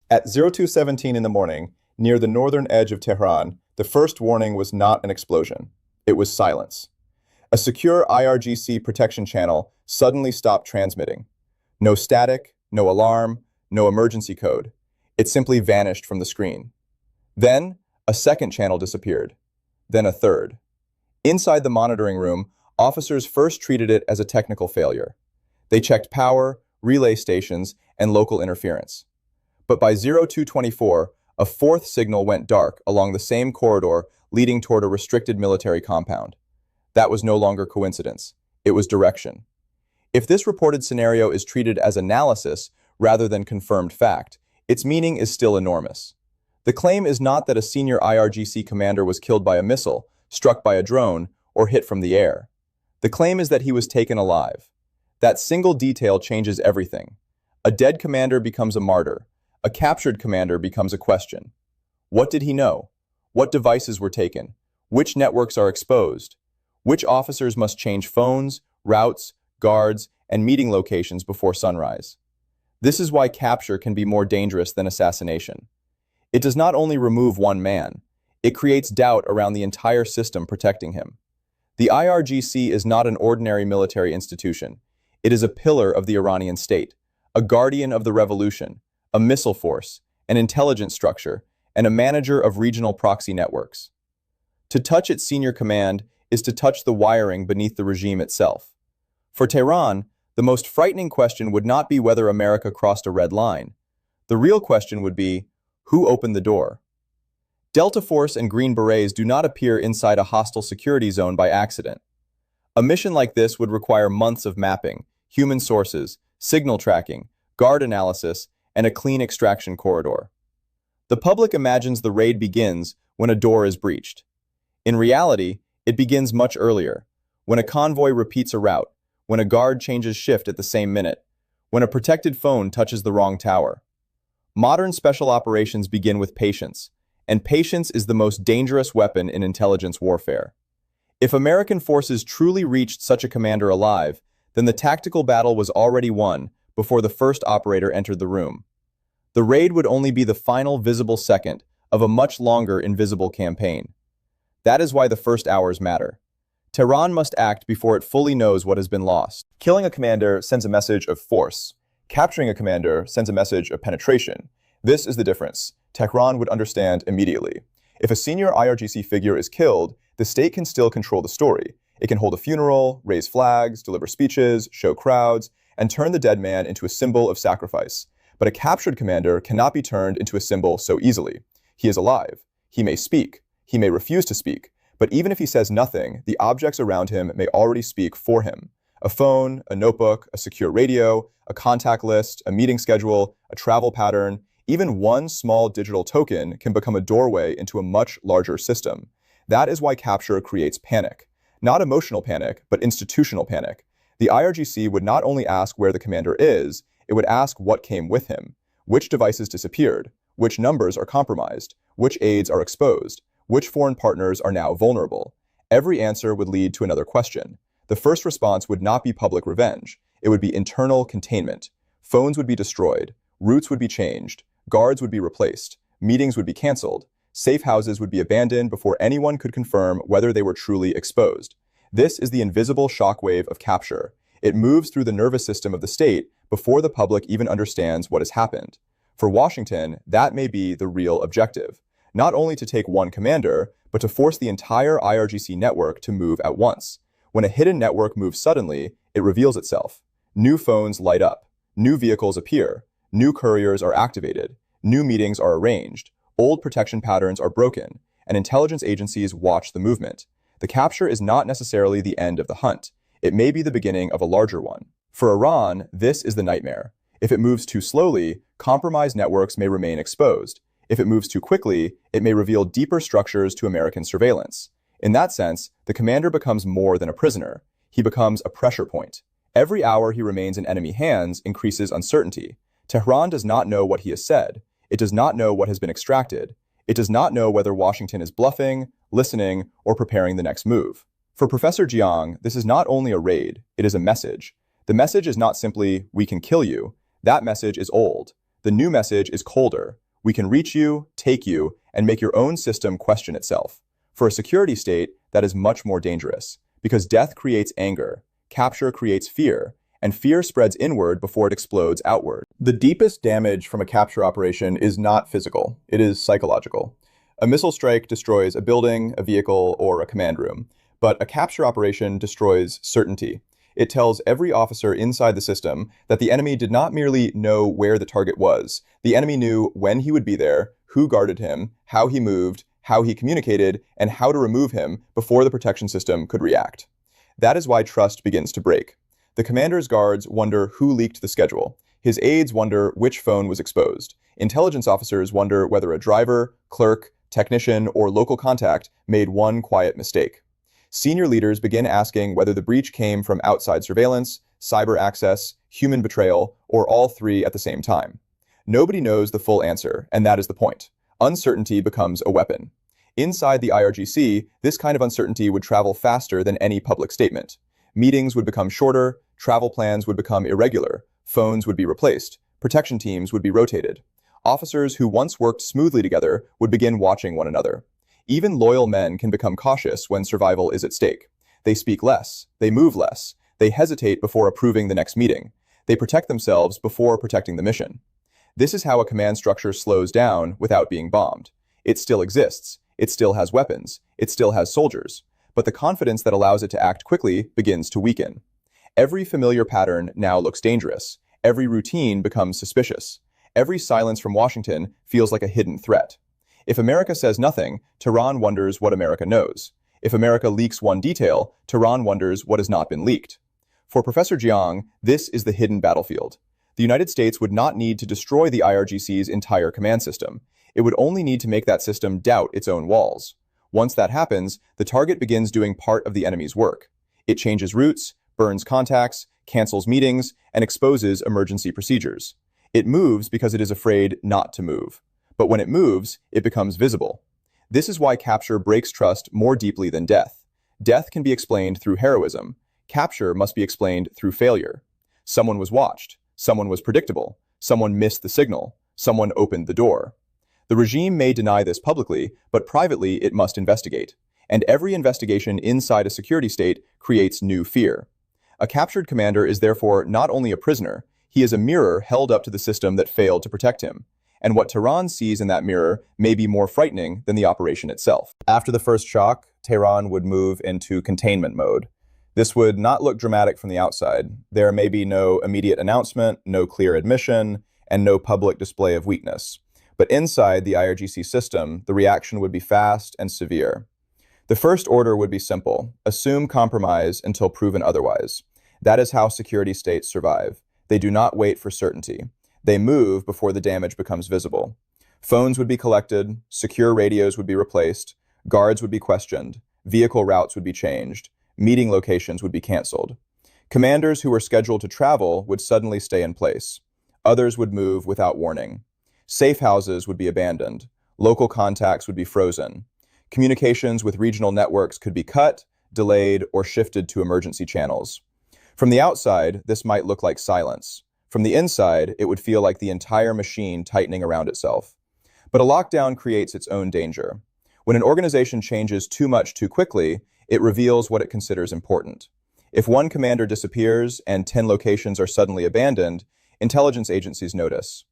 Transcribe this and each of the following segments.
At 0217 in the morning, near the northern edge of Tehran, the first warning was not an explosion. It was silence. A secure IRGC protection channel suddenly stopped transmitting. No static, no alarm, no emergency code. It simply vanished from the screen. Then, a second channel disappeared. Then a third. Inside the monitoring room, officers first treated it as a technical failure. They checked power, relay stations, and local interference. But by 0224, a fourth signal went dark along the same corridor leading toward a restricted military compound. That was no longer coincidence. It was direction. If this reported scenario is treated as analysis rather than confirmed fact, its meaning is still enormous. The claim is not that a senior IRGC commander was killed by a missile, struck by a drone, or hit from the air. The claim is that he was taken alive. That single detail changes everything. A dead commander becomes a martyr. A captured commander becomes a question. What did he know? What devices were taken? Which networks are exposed? Which officers must change phones, routes, guards, and meeting locations before sunrise? This is why capture can be more dangerous than assassination. It does not only remove one man, it creates doubt around the entire system protecting him. The IRGC is not an ordinary military institution. It is a pillar of the Iranian state, a guardian of the revolution, a missile force, an intelligence structure, and a manager of regional proxy networks. To touch its senior command is to touch the wiring beneath the regime itself. For Tehran, the most frightening question would not be whether America crossed a red line. The real question would be, who opened the door? Delta Force and Green Berets do not appear inside a hostile security zone by accident. A mission like this would require months of mapping, human sources, signal tracking, guard analysis, and a clean extraction corridor. The public imagines the raid begins when a door is breached. In reality, it begins much earlier, when a convoy repeats a route, when a guard changes shift at the same minute, when a protected phone touches the wrong tower. Modern special operations begin with patience, and patience is the most dangerous weapon in intelligence warfare. If American forces truly reached such a commander alive, then the tactical battle was already won before the first operator entered the room. The raid would only be the final visible second of a much longer invisible campaign. That is why the first hours matter. Tehran must act before it fully knows what has been lost. Killing a commander sends a message of force. Capturing a commander sends a message of penetration. This is the difference. Tehran would understand immediately. If a senior IRGC figure is killed, the state can still control the story. It can hold a funeral, raise flags, deliver speeches, show crowds, and turn the dead man into a symbol of sacrifice. But a captured commander cannot be turned into a symbol so easily. He is alive. He may speak. He may refuse to speak. But even if he says nothing, the objects around him may already speak for him. A phone, a notebook, a secure radio, a contact list, a meeting schedule, a travel pattern, even one small digital token can become a doorway into a much larger system. That is why capture creates panic. Not emotional panic, but institutional panic. The IRGC would not only ask where the commander is, it would ask what came with him, which devices disappeared, which numbers are compromised, which aides are exposed, which foreign partners are now vulnerable. Every answer would lead to another question. The first response would not be public revenge. It would be internal containment. Phones would be destroyed, routes would be changed, guards would be replaced, meetings would be canceled, safe houses would be abandoned before anyone could confirm whether they were truly exposed. This is the invisible shockwave of capture. It moves through the nervous system of the state before the public even understands what has happened. For Washington, that may be the real objective. Not only to take one commander, but to force the entire IRGC network to move at once. When a hidden network moves suddenly, it reveals itself. New phones light up, new vehicles appear, new couriers are activated, new meetings are arranged, old protection patterns are broken, and intelligence agencies watch the movement. The capture is not necessarily the end of the hunt. It may be the beginning of a larger one. For Iran, this is the nightmare. If it moves too slowly, compromised networks may remain exposed. If it moves too quickly, it may reveal deeper structures to American surveillance. In that sense, the commander becomes more than a prisoner. He becomes a pressure point. Every hour he remains in enemy hands increases uncertainty. Tehran does not know what he has said. It does not know what has been extracted. It does not know whether Washington is bluffing, listening, or preparing the next move. For Professor Jiang, this is not only a raid, it is a message. The message is not simply, we can kill you. That message is old. The new message is colder. We can reach you, take you, and make your own system question itself. For a security state, that is much more dangerous, because death creates anger, capture creates fear, and fear spreads inward before it explodes outward. The deepest damage from a capture operation is not physical, it is psychological. A missile strike destroys a building, a vehicle, or a command room, but a capture operation destroys certainty. It tells every officer inside the system that the enemy did not merely know where the target was. The enemy knew when he would be there, who guarded him, how he moved, how he communicated, and how to remove him before the protection system could react. That is why trust begins to break. The commander's guards wonder who leaked the schedule. His aides wonder which phone was exposed. Intelligence officers wonder whether a driver, clerk, technician, or local contact made one quiet mistake. Senior leaders begin asking whether the breach came from outside surveillance, cyber access, human betrayal, or all three at the same time. Nobody knows the full answer, and that is the point. Uncertainty becomes a weapon. Inside the IRGC, this kind of uncertainty would travel faster than any public statement. Meetings would become shorter, travel plans would become irregular, phones would be replaced, protection teams would be rotated. Officers who once worked smoothly together would begin watching one another. Even loyal men can become cautious when survival is at stake. They speak less, they move less, they hesitate before approving the next meeting. They protect themselves before protecting the mission. This is how a command structure slows down without being bombed. It still exists, it still has weapons, it still has soldiers, but the confidence that allows it to act quickly begins to weaken. Every familiar pattern now looks dangerous. Every routine becomes suspicious. Every silence from Washington feels like a hidden threat. If America says nothing, Tehran wonders what America knows. If America leaks one detail, Tehran wonders what has not been leaked. For Professor Jiang, this is the hidden battlefield. The United States would not need to destroy the IRGC's entire command system. It would only need to make that system doubt its own walls. Once that happens, the target begins doing part of the enemy's work. It changes routes, burns contacts, cancels meetings, and exposes emergency procedures. It moves because it is afraid not to move. But when it moves, it becomes visible. This is why capture breaks trust more deeply than death. Death can be explained through heroism. Capture must be explained through failure. Someone was watched. Someone was predictable. Someone missed the signal. Someone opened the door. The regime may deny this publicly, but privately it must investigate. And every investigation inside a security state creates new fear. A captured commander is therefore not only a prisoner, he is a mirror held up to the system that failed to protect him. And what Tehran sees in that mirror may be more frightening than the operation itself. After the first shock, Tehran would move into containment mode. This would not look dramatic from the outside. There may be no immediate announcement, no clear admission, and no public display of weakness. But inside the IRGC system, the reaction would be fast and severe. The first order would be simple: assume compromise until proven otherwise. That is how security states survive. They do not wait for certainty. They move before the damage becomes visible. Phones would be collected, secure radios would be replaced, guards would be questioned, vehicle routes would be changed, meeting locations would be canceled. Commanders who were scheduled to travel would suddenly stay in place. Others would move without warning. Safe houses would be abandoned. Local contacts would be frozen. Communications with regional networks could be cut, delayed, or shifted to emergency channels. From the outside, this might look like silence. From the inside, it would feel like the entire machine tightening around itself. But a lockdown creates its own danger. When an organization changes too much too quickly, it reveals what it considers important. If one commander disappears and 10 locations are suddenly abandoned, intelligence agencies notice.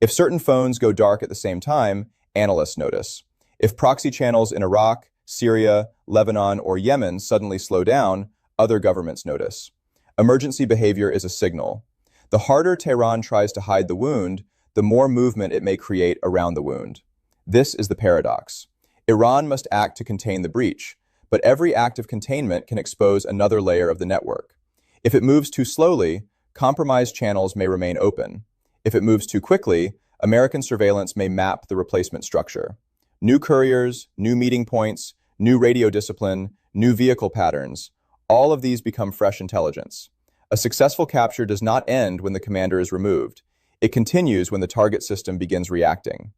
If certain phones go dark at the same time, analysts notice. If proxy channels in Iraq, Syria, Lebanon, or Yemen suddenly slow down, other governments notice. Emergency behavior is a signal. The harder Tehran tries to hide the wound, the more movement it may create around the wound. This is the paradox. Iran must act to contain the breach, but every act of containment can expose another layer of the network. If it moves too slowly, compromised channels may remain open. If it moves too quickly, American surveillance may map the replacement structure. New couriers, new meeting points, new radio discipline, new vehicle patterns, all of these become fresh intelligence. A successful capture does not end when the commander is removed. It continues when the target system begins reacting.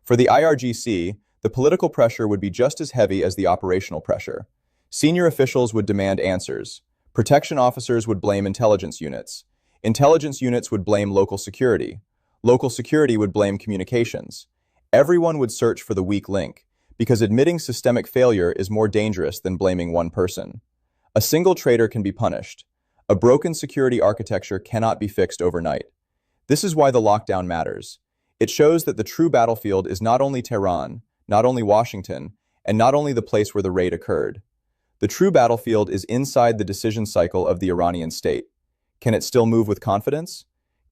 For the IRGC, the political pressure would be just as heavy as the operational pressure. Senior officials would demand answers. Protection officers would blame intelligence units. Intelligence units would blame local security. Local security would blame communications. Everyone would search for the weak link, because admitting systemic failure is more dangerous than blaming one person. A single traitor can be punished. A broken security architecture cannot be fixed overnight. This is why the lockdown matters. It shows that the true battlefield is not only Tehran, not only Washington, and not only the place where the raid occurred. The true battlefield is inside the decision cycle of the Iranian state. Can it still move with confidence?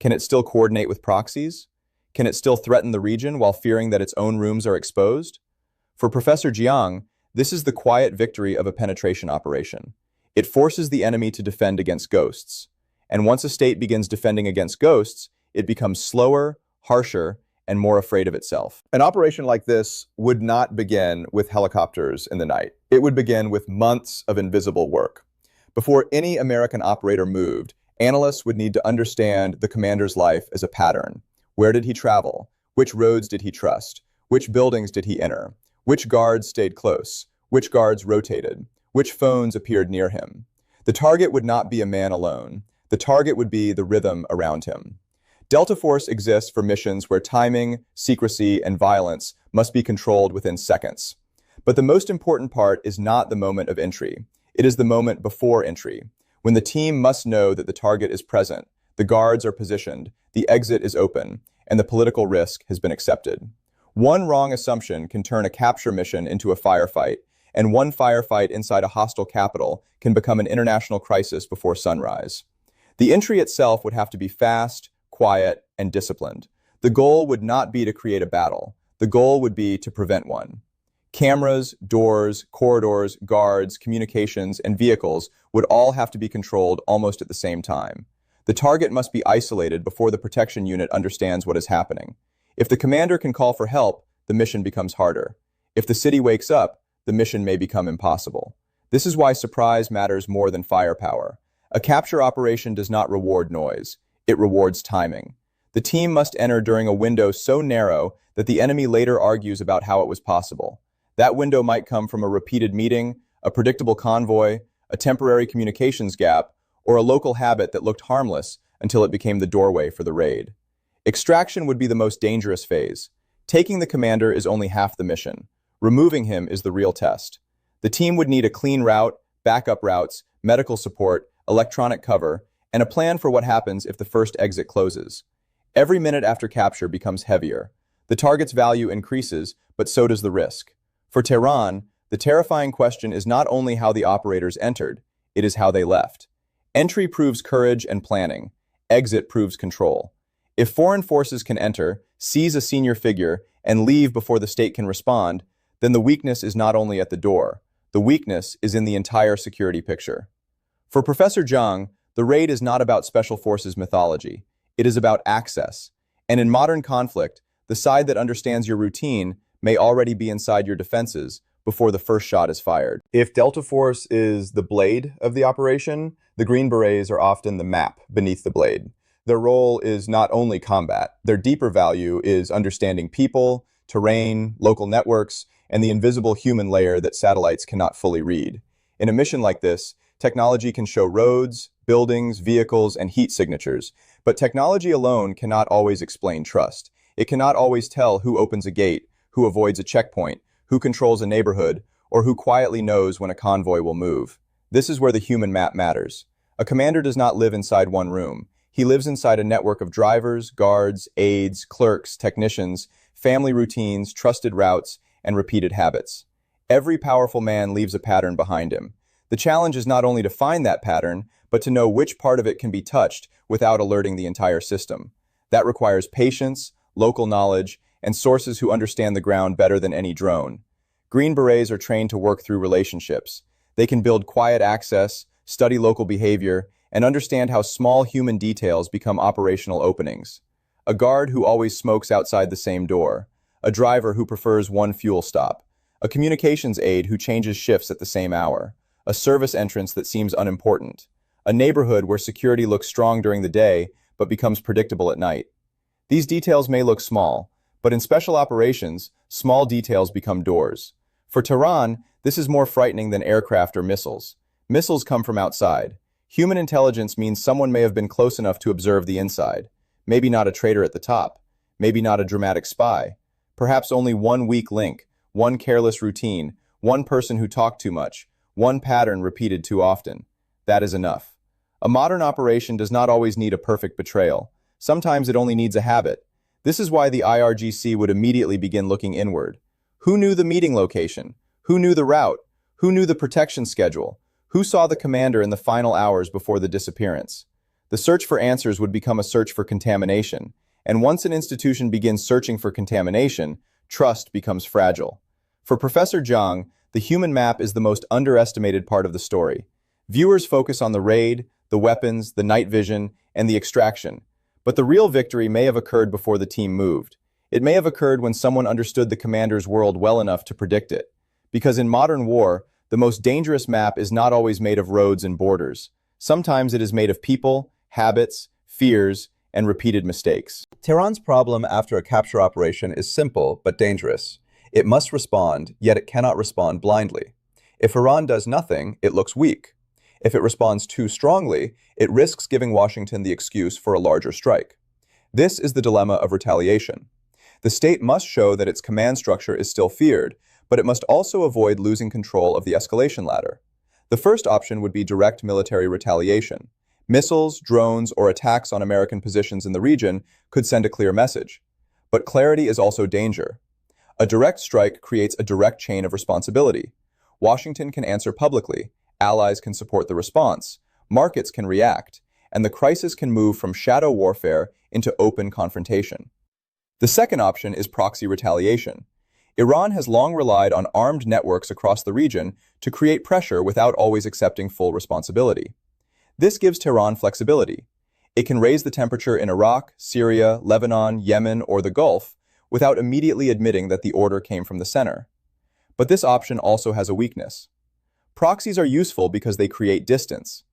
Can it still coordinate with proxies? Can it still threaten the region while fearing that its own rooms are exposed? For Professor Jiang, this is the quiet victory of a penetration operation. It forces the enemy to defend against ghosts. And once a state begins defending against ghosts, it becomes slower, harsher, and more afraid of itself. An operation like this would not begin with helicopters in the night. It would begin with months of invisible work. Before any American operator moved, analysts would need to understand the commander's life as a pattern. Where did he travel? Which roads did he trust? Which buildings did he enter? Which guards stayed close? Which guards rotated? Which phones appeared near him? The target would not be a man alone. The target would be the rhythm around him. Delta Force exists for missions where timing, secrecy, and violence must be controlled within seconds. But the most important part is not the moment of entry. It is the moment before entry, when the team must know that the target is present, the guards are positioned, the exit is open, and the political risk has been accepted. One wrong assumption can turn a capture mission into a firefight, and one firefight inside a hostile capital can become an international crisis before sunrise. The entry itself would have to be fast, quiet, and disciplined. The goal would not be to create a battle. The goal would be to prevent one. Cameras, doors, corridors, guards, communications, and vehicles would all have to be controlled almost at the same time. The target must be isolated before the protection unit understands what is happening. If the commander can call for help, the mission becomes harder. If the city wakes up, the mission may become impossible. This is why surprise matters more than firepower. A capture operation does not reward noise. It rewards timing. The team must enter during a window so narrow that the enemy later argues about how it was possible. That window might come from a repeated meeting, a predictable convoy, a temporary communications gap, or a local habit that looked harmless until it became the doorway for the raid. Extraction would be the most dangerous phase. Taking the commander is only half the mission. Removing him is the real test. The team would need a clean route, backup routes, medical support, electronic cover, and a plan for what happens if the first exit closes. Every minute after capture becomes heavier. The target's value increases, but so does the risk. For Tehran, the terrifying question is not only how the operators entered, it is how they left. Entry proves courage and planning. Exit proves control. If foreign forces can enter, seize a senior figure, and leave before the state can respond, then the weakness is not only at the door. The weakness is in the entire security picture. For Professor Jiang, the raid is not about special forces mythology. It is about access. And in modern conflict, the side that understands your routine may already be inside your defenses before the first shot is fired. If Delta Force is the blade of the operation, the Green Berets are often the map beneath the blade. Their role is not only combat. Their deeper value is understanding people, terrain, local networks, and the invisible human layer that satellites cannot fully read. In a mission like this, technology can show roads, buildings, vehicles, and heat signatures, but technology alone cannot always explain trust. It cannot always tell who opens a gate, who avoids a checkpoint, who controls a neighborhood, or who quietly knows when a convoy will move. This is where the human map matters. A commander does not live inside one room. He lives inside a network of drivers, guards, aides, clerks, technicians, family routines, trusted routes, and repeated habits. Every powerful man leaves a pattern behind him. The challenge is not only to find that pattern, but to know which part of it can be touched without alerting the entire system. That requires patience, local knowledge, and sources who understand the ground better than any drone. Green Berets are trained to work through relationships. They can build quiet access, study local behavior, and understand how small human details become operational openings. A guard who always smokes outside the same door. A driver who prefers one fuel stop. A communications aide who changes shifts at the same hour. A service entrance that seems unimportant. A neighborhood where security looks strong during the day, but becomes predictable at night. These details may look small, but in special operations, small details become doors. For Tehran, this is more frightening than aircraft or missiles. Missiles come from outside. Human intelligence means someone may have been close enough to observe the inside. Maybe not a traitor at the top, maybe not a dramatic spy. Perhaps only one weak link, one careless routine, one person who talked too much, one pattern repeated too often. That is enough. A modern operation does not always need a perfect betrayal. Sometimes it only needs a habit. This is why the IRGC would immediately begin looking inward. Who knew the meeting location? Who knew the route? Who knew the protection schedule? Who saw the commander in the final hours before the disappearance? The search for answers would become a search for contamination. And once an institution begins searching for contamination, trust becomes fragile. For Professor Jiang, the human map is the most underestimated part of the story. Viewers focus on the raid, the weapons, the night vision, and the extraction. But the real victory may have occurred before the team moved. It may have occurred when someone understood the commander's world well enough to predict it. Because in modern war, the most dangerous map is not always made of roads and borders. Sometimes it is made of people, habits, fears, and repeated mistakes. Tehran's problem after a capture operation is simple but dangerous. It must respond, yet it cannot respond blindly. If Iran does nothing, it looks weak. If it responds too strongly, it risks giving Washington the excuse for a larger strike. This is the dilemma of retaliation. The state must show that its command structure is still feared, but it must also avoid losing control of the escalation ladder. The first option would be direct military retaliation. Missiles, drones, or attacks on American positions in the region could send a clear message. But clarity is also danger. A direct strike creates a direct chain of responsibility. Washington can answer publicly, allies can support the response, markets can react, and the crisis can move from shadow warfare into open confrontation. The second option is proxy retaliation. Iran has long relied on armed networks across the region to create pressure without always accepting full responsibility. This gives Tehran flexibility. It can raise the temperature in Iraq, Syria, Lebanon, Yemen, or the Gulf without immediately admitting that the order came from the center. But this option also has a weakness. Proxies are useful because they create distance.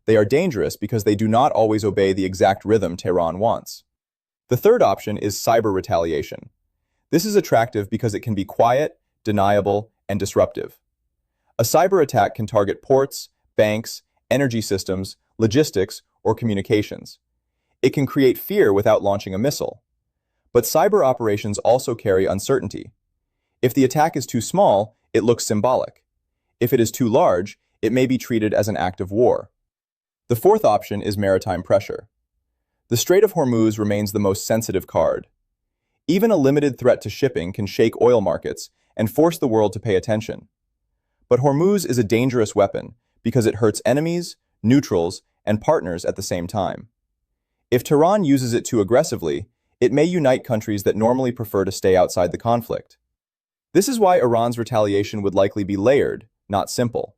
They are dangerous because they do not always obey the exact rhythm Tehran wants. The third option is cyber retaliation. This is attractive because it can be quiet, deniable, and disruptive. A cyber attack can target ports, banks, energy systems, logistics, or communications. It can create fear without launching a missile. But cyber operations also carry uncertainty. If the attack is too small, it looks symbolic. If it is too large, it may be treated as an act of war. The fourth option is maritime pressure. The Strait of Hormuz remains the most sensitive card. Even a limited threat to shipping can shake oil markets and force the world to pay attention. But Hormuz is a dangerous weapon because it hurts enemies, neutrals, and partners at the same time. If Tehran uses it too aggressively, it may unite countries that normally prefer to stay outside the conflict. This is why Iran's retaliation would likely be layered, not simple.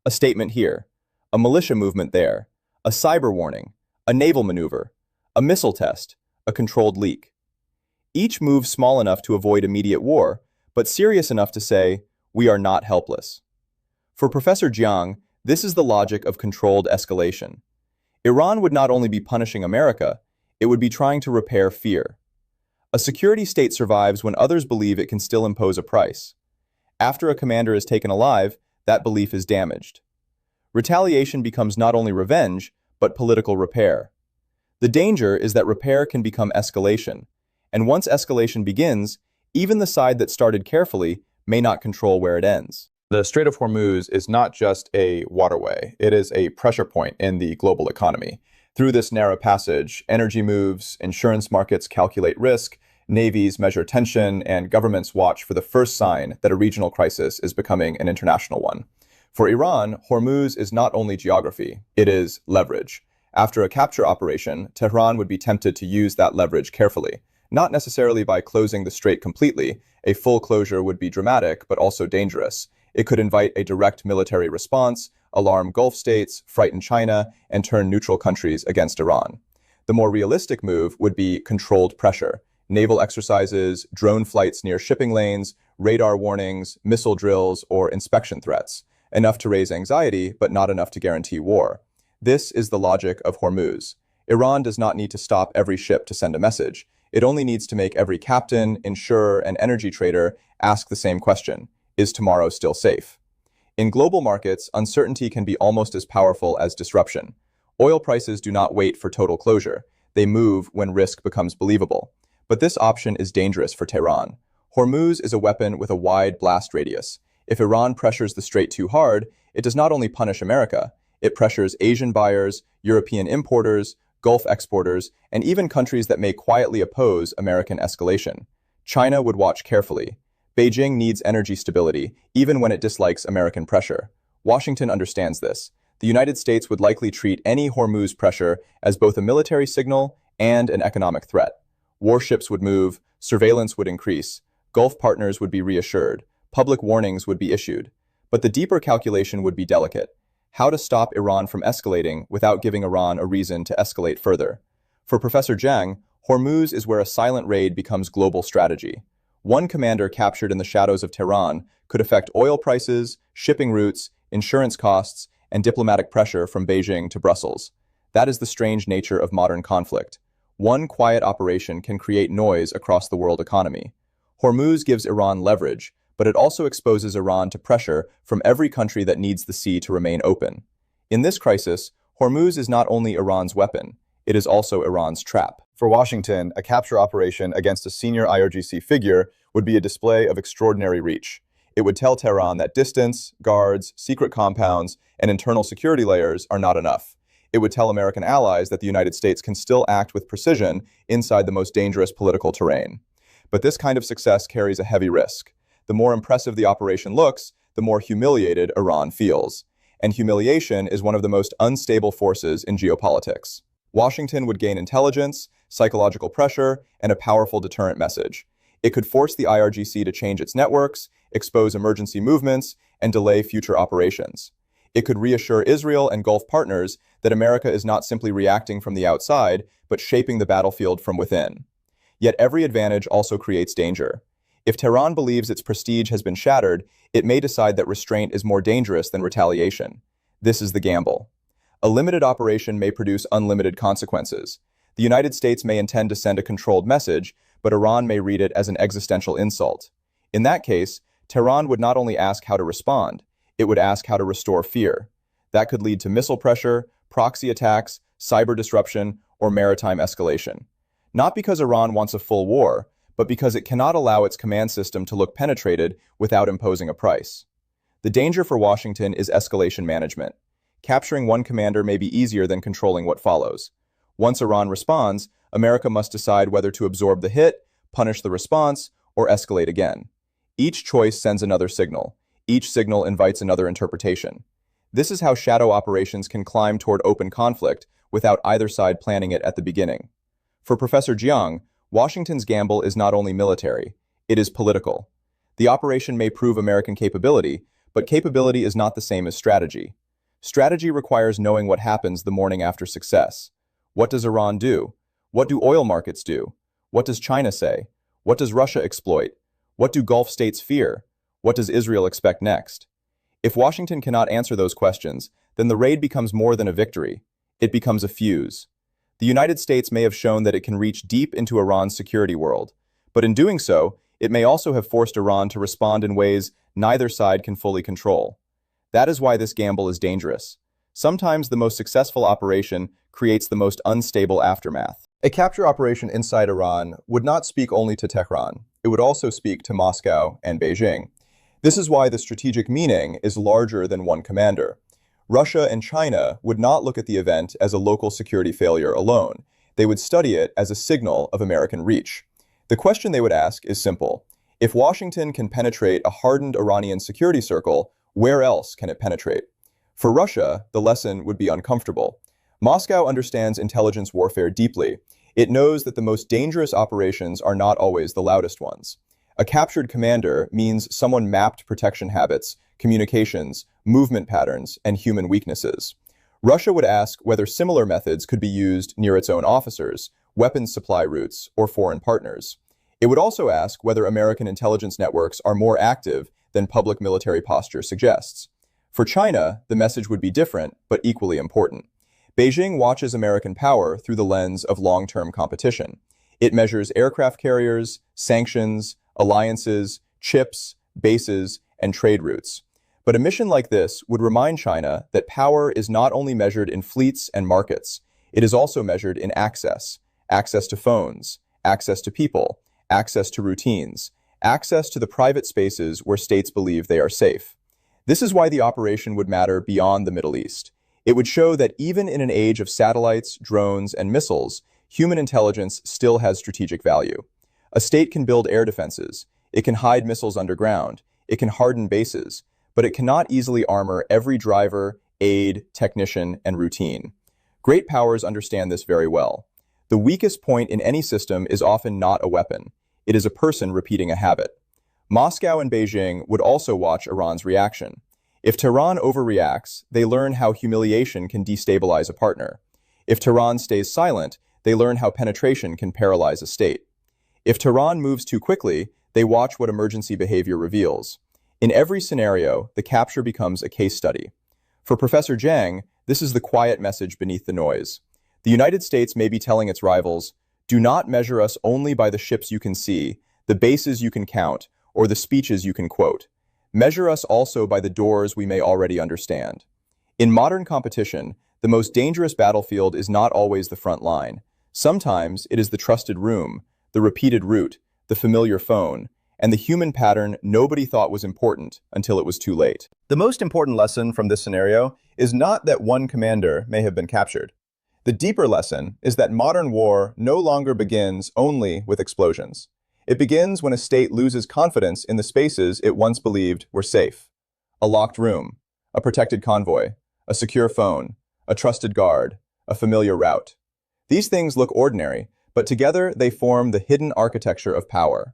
A statement here, a militia movement there, a cyber warning, a naval maneuver, a missile test, a controlled leak. Each move small enough to avoid immediate war, but serious enough to say, we are not helpless. For Professor Jiang, this is the logic of controlled escalation. Iran would not only be punishing America, it would be trying to repair fear. A security state survives when others believe it can still impose a price. After a commander is taken alive, that belief is damaged. Retaliation becomes not only revenge, but political repair. The danger is that repair can become escalation, and once escalation begins, even the side that started carefully may not control where it ends. The Strait of Hormuz is not just a waterway, it is a pressure point in the global economy. Through this narrow passage, energy moves, insurance markets calculate risk, navies measure tension, and governments watch for the first sign that a regional crisis is becoming an international one. For Iran, Hormuz is not only geography, it is leverage. After a capture operation, Tehran would be tempted to use that leverage carefully. Not necessarily by closing the strait completely. A full closure would be dramatic, but also dangerous. It could invite a direct military response, alarm Gulf states, frighten China, and turn neutral countries against Iran. The more realistic move would be controlled pressure. Naval exercises, drone flights near shipping lanes, radar warnings, missile drills, or inspection threats. Enough to raise anxiety, but not enough to guarantee war. This is the logic of Hormuz. Iran does not need to stop every ship to send a message. It only needs to make every captain, insurer, and energy trader ask the same question: is tomorrow still safe? In global markets, uncertainty can be almost as powerful as disruption. Oil prices do not wait for total closure. They move when risk becomes believable. But this option is dangerous for Tehran. Hormuz is a weapon with a wide blast radius. If Iran pressures the strait too hard, it does not only punish America, it pressures Asian buyers, European importers, Gulf exporters, and even countries that may quietly oppose American escalation. China would watch carefully. Beijing needs energy stability, even when it dislikes American pressure. Washington understands this. The United States would likely treat any Hormuz pressure as both a military signal and an economic threat. Warships would move, surveillance would increase, Gulf partners would be reassured, public warnings would be issued. But the deeper calculation would be delicate. How to stop Iran from escalating without giving Iran a reason to escalate further. For Professor Jiang, Hormuz is where a silent raid becomes global strategy. One commander captured in the shadows of Tehran could affect oil prices, shipping routes, insurance costs, and diplomatic pressure from Beijing to Brussels. That is the strange nature of modern conflict. One quiet operation can create noise across the world economy. Hormuz gives Iran leverage, but it also exposes Iran to pressure from every country that needs the sea to remain open. In this crisis, Hormuz is not only Iran's weapon, it is also Iran's trap. For Washington, a capture operation against a senior IRGC figure would be a display of extraordinary reach. It would tell Tehran that distance, guards, secret compounds, and internal security layers are not enough. It would tell American allies that the United States can still act with precision inside the most dangerous political terrain. But this kind of success carries a heavy risk. The more impressive the operation looks, the more humiliated Iran feels. And humiliation is one of the most unstable forces in geopolitics. Washington would gain intelligence, psychological pressure, and a powerful deterrent message. It could force the IRGC to change its networks, expose emergency movements, and delay future operations. It could reassure Israel and Gulf partners that America is not simply reacting from the outside, but shaping the battlefield from within. Yet every advantage also creates danger. If Tehran believes its prestige has been shattered, it may decide that restraint is more dangerous than retaliation. This is the gamble. A limited operation may produce unlimited consequences. The United States may intend to send a controlled message, but Iran may read it as an existential insult. In that case, Tehran would not only ask how to respond, it would ask how to restore fear. That could lead to missile pressure, proxy attacks, cyber disruption, or maritime escalation. Not because Iran wants a full war, but because it cannot allow its command system to look penetrated without imposing a price. The danger for Washington is escalation management. Capturing one commander may be easier than controlling what follows. Once Iran responds, America must decide whether to absorb the hit, punish the response, or escalate again. Each choice sends another signal. Each signal invites another interpretation. This is how shadow operations can climb toward open conflict without either side planning it at the beginning. For Professor Jiang, Washington's gamble is not only military, it is political. The operation may prove American capability, but capability is not the same as strategy. Strategy requires knowing what happens the morning after success. What does Iran do? What do oil markets do? What does China say? What does Russia exploit? What do Gulf states fear? What does Israel expect next? If Washington cannot answer those questions, then the raid becomes more than a victory. It becomes a fuse. The United States may have shown that it can reach deep into Iran's security world, but in doing so, it may also have forced Iran to respond in ways neither side can fully control. That is why this gamble is dangerous. Sometimes the most successful operation creates the most unstable aftermath. A capture operation inside Iran would not speak only to Tehran. It would also speak to Moscow and Beijing. This is why the strategic meaning is larger than one commander. Russia and China would not look at the event as a local security failure alone. They would study it as a signal of American reach. The question they would ask is simple. If Washington can penetrate a hardened Iranian security circle, where else can it penetrate? For Russia, the lesson would be uncomfortable. Moscow understands intelligence warfare deeply. It knows that the most dangerous operations are not always the loudest ones. A captured commander means someone mapped protection habits, communications, movement patterns, and human weaknesses. Russia would ask whether similar methods could be used near its own officers, weapons supply routes, or foreign partners. It would also ask whether American intelligence networks are more active than public military posture suggests. For China, the message would be different, but equally important. Beijing watches American power through the lens of long-term competition. It measures aircraft carriers, sanctions, alliances, chips, bases, and trade routes. But a mission like this would remind China that power is not only measured in fleets and markets, it is also measured in access to phones, access to people, access to routines, access to the private spaces where states believe they are safe. This is why the operation would matter beyond the Middle East. It would show that even in an age of satellites, drones, and missiles, human intelligence still has strategic value. A state can build air defenses, it can hide missiles underground, it can harden bases, but it cannot easily armor every driver, aide, technician, and routine. Great powers understand this very well. The weakest point in any system is often not a weapon. It is a person repeating a habit. Moscow and Beijing would also watch Iran's reaction. If Tehran overreacts, they learn how humiliation can destabilize a partner. If Tehran stays silent, they learn how penetration can paralyze a state. If Tehran moves too quickly, they watch what emergency behavior reveals. In every scenario, the capture becomes a case study. For Professor Jiang, this is the quiet message beneath the noise. The United States may be telling its rivals, do not measure us only by the ships you can see, the bases you can count, or the speeches you can quote. Measure us also by the doors we may already understand. In modern competition, the most dangerous battlefield is not always the front line. Sometimes it is the trusted room, the repeated route, the familiar phone, and the human pattern nobody thought was important until it was too late. The most important lesson from this scenario is not that one commander may have been captured. The deeper lesson is that modern war no longer begins only with explosions. It begins when a state loses confidence in the spaces it once believed were safe. A locked room, a protected convoy, a secure phone, a trusted guard, a familiar route. These things look ordinary, but together they form the hidden architecture of power.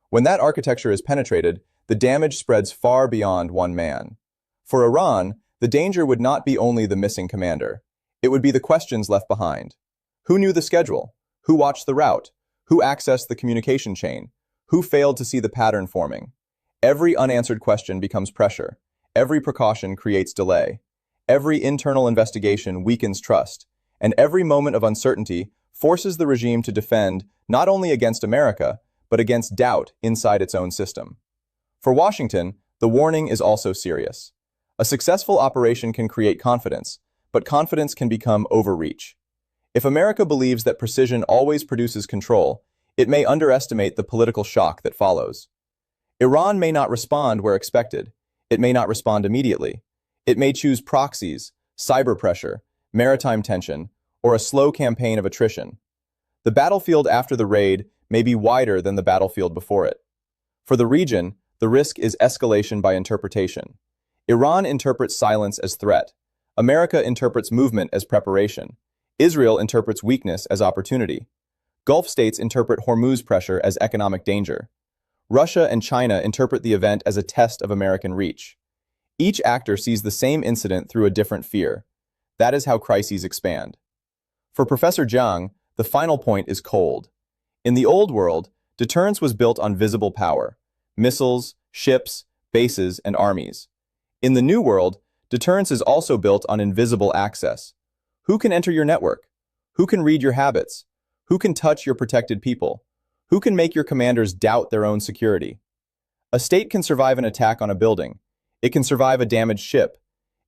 When that architecture is penetrated, the damage spreads far beyond one man. For Iran, the danger would not be only the missing commander. It would be the questions left behind. Who knew the schedule? Who watched the route? Who accessed the communication chain? Who failed to see the pattern forming? Every unanswered question becomes pressure. Every precaution creates delay. Every internal investigation weakens trust. And every moment of uncertainty forces the regime to defend not only against America, but against doubt inside its own system. For Washington, the warning is also serious. A successful operation can create confidence, but confidence can become overreach. If America believes that precision always produces control, it may underestimate the political shock that follows. Iran may not respond where expected. It may not respond immediately. It may choose proxies, cyber pressure, maritime tension, or a slow campaign of attrition. The battlefield after the raid may be wider than the battlefield before it. For the region, the risk is escalation by interpretation. Iran interprets silence as threat. America interprets movement as preparation. Israel interprets weakness as opportunity. Gulf states interpret Hormuz pressure as economic danger. Russia and China interpret the event as a test of American reach. Each actor sees the same incident through a different fear. That is how crises expand. For Professor Jiang, the final point is cold. In the old world, deterrence was built on visible power: missiles, ships, bases, and armies. In the new world, deterrence is also built on invisible access. Who can enter your network? Who can read your habits? Who can touch your protected people? Who can make your commanders doubt their own security? A state can survive an attack on a building. It can survive a damaged ship.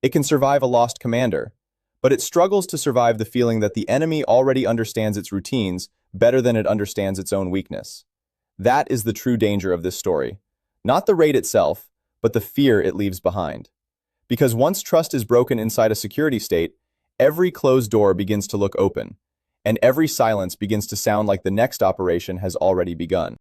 It can survive a lost commander. But it struggles to survive the feeling that the enemy already understands its routines better than it understands its own weakness. That is the true danger of this story. Not the raid itself, but the fear it leaves behind. Because once trust is broken inside a security state, every closed door begins to look open, and every silence begins to sound like the next operation has already begun.